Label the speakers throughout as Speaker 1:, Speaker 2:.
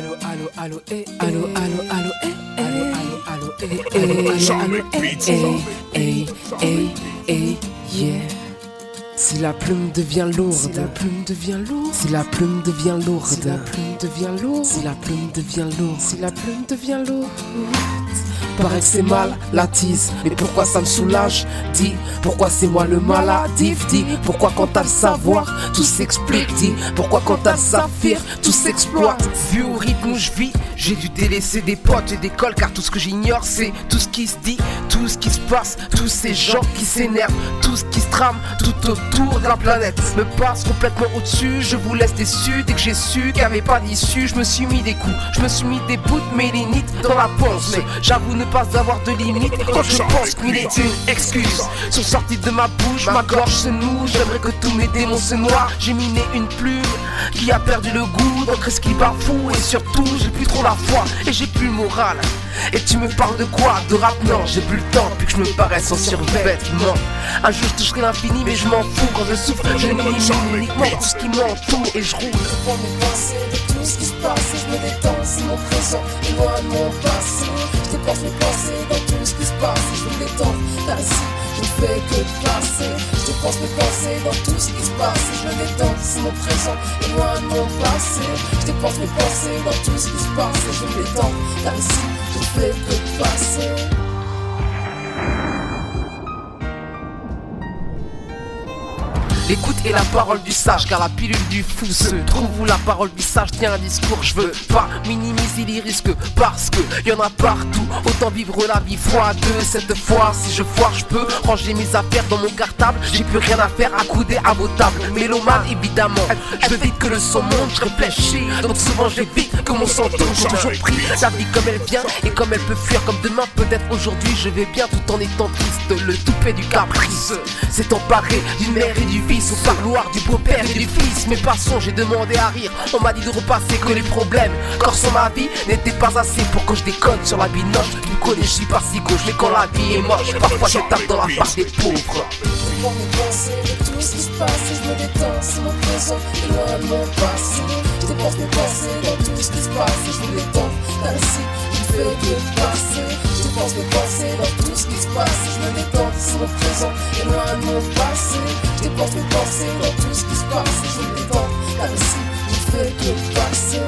Speaker 1: Allo, allo, allo, eh, allo, allo, allo, eh, allo, allo, allo, eh, allo, yeah. Si la plume devient lourde, si la plume devient lourde, si la plume devient lourde, si la plume devient lourde, si la plume devient lourde, si la plume devient lourde. Paraît que c'est mal, la tease, mais pourquoi ça me soulage? Dis, pourquoi c'est moi le maladif? Dis, pourquoi quand t'as le savoir, tout s'explique? Dis, pourquoi quand t'as le saphir, tout s'exploite? Vu au rythme où je vis, j'ai dû délaisser des potes et des cols, car tout ce que j'ignore c'est tout ce qui se dit, tout ce qui se passe, tous ces gens qui s'énervent, tout ce qui se trame tout autour de la planète me passe complètement au-dessus. Je vous laisse déçu dès que j'ai su qu'il n'y avait pas d'issue. Je me suis mis des coups, je me suis mis des bouts de mélénite dans la panse, mais j'avoue ne pas avoir de limite quand je pense qu'il est une excuse sont sorties de ma bouche, ma gorge se noue. J'aimerais que tous mes démons se noient. J'ai miné une plume qui a perdu le goût d'encre ce qui bafoue, et surtout j'ai plus trop la foi et j'ai plus le moral. Et tu me parles de quoi? De rap? Non, j'ai plus le temps puis que je me paraisse en survêtement. Un jour je toucherai l'infini mais je m'en fous. Quand je souffre je n'élimine uniquement tout ce qui m'entoure et je roule.
Speaker 2: Je prends mes pensées de tout ce qui se passe et je me détends. C'est mon présent et loin de mon passé. Je dépense mes pensées dans tout ce qui se passe et je me détends. Car ici je ne fais que de passer. Je dépense mes pensées dans tout ce qui se passe et je me détends. C'est mon présent et loin de mon passé. Je dépense mes pensées dans tout ce qui se passe et je me détends. Car ici je ne fais que de passer.
Speaker 1: L'écoute est la parole du sage, car la pilule du fou se trouve où la parole du sage tient un discours. Je veux pas minimiser les risques parce que y en a partout. Autant vivre la vie fois deux. Cette fois si je foire je peux ranger mes affaires dans mon cartable. J'ai plus rien à faire, accoudé à vos tables. Mélomane évidemment, je veux vite que le son monte. Je réfléchis, donc souvent j'évite que mon sang tombe. J'ai toujours pris la vie comme elle vient et comme elle peut fuir. Comme demain peut-être aujourd'hui je vais bien tout en étant triste. Le toupet du caprice s'est emparé du mère et du vice. Au parloir du beau-père et du fils, mes passions j'ai demandé à rire. On m'a dit de repasser que les problèmes corps sur ma vie n'étaient pas assez pour que je déconne sur la binoche. Tu me connais, je suis pas si gauche, mais quand la vie est moche, parfois je tape dans la part des pauvres.
Speaker 2: Je prends mes pensées de tout ce qui se passe et je me détends. C'est mon présent et loin de mon passé. Je dépense mes pensées dans tout ce qui se passe et je me détends. Car ici je ne fais que de passer. Je dépense mes pensées dans tout ce qui se passe et je me détends. C'est mon présent et loin de mon passé. Je dépense mes pensées dans tout ce qui se passe et je me détends. Car ici je ne fais que de passer.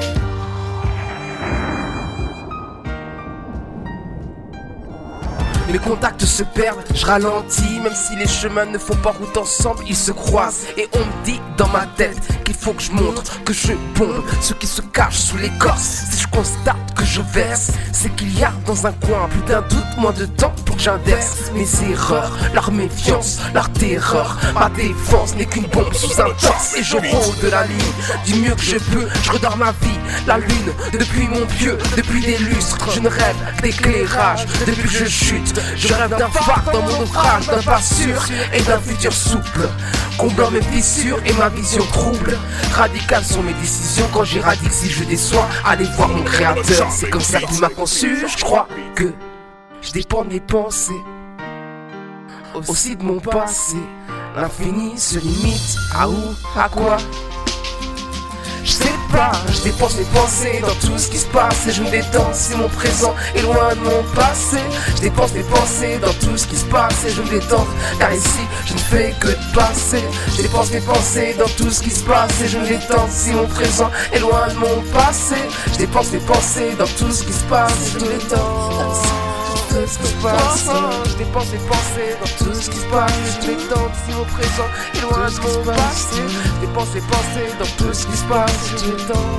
Speaker 1: Mes contacts se perdent, je ralentis. Même si les chemins ne font pas route ensemble, ils se croisent. Et on me dit dans ma tête qu'il faut que je montre, que je bombe ce qui se cache sous l'écorce. Si je constate que je verse, c'est qu'il y a dans un coin plus d'un doute, moins de temps pour que j'inverse mes erreurs, leur méfiance, leur terreur. Ma défense n'est qu'une bombe sous un torse. Et je rôde de la ligne du mieux que je peux. Je redors ma vie, la lune, depuis mon pieu, depuis des lustres. Je ne rêve que d'éclairage, depuis que je chute. Je rêve d'un phare dans mon naufrage, d'un pas sûr et d'un futur souple, comblant mes fissures et ma vision trouble. Radicales sont mes décisions quand j'éradique. Si je déçois, allez voir mon créateur. C'est comme ça qu'il m'a conçu. Je crois que je dépends de mes pensées, aussi de mon passé. L'infini se limite à où, à quoi? Je sais pas, je dépense mes pensées dans tout ce qui se passe et je me détends, c'est mon présent et loin de mon passé. Je dépense mes pensées dans tout ce qui se passe et je me détends, car ici je ne fais que de passer. Je dépense mes pensées dans tout ce qui se passe et je me détends, c'est mon présent et loin de mon passé. Je dépense mes pensées dans tout ce qui se passe et je me détends, car ici je ce qui se passe. Je dépense mes pensées dans tout ce qui se passe et je m'étends ici au présent et loin de mon passé. Je dépense mes pensées dans tout ce qui se passe et je m'étends.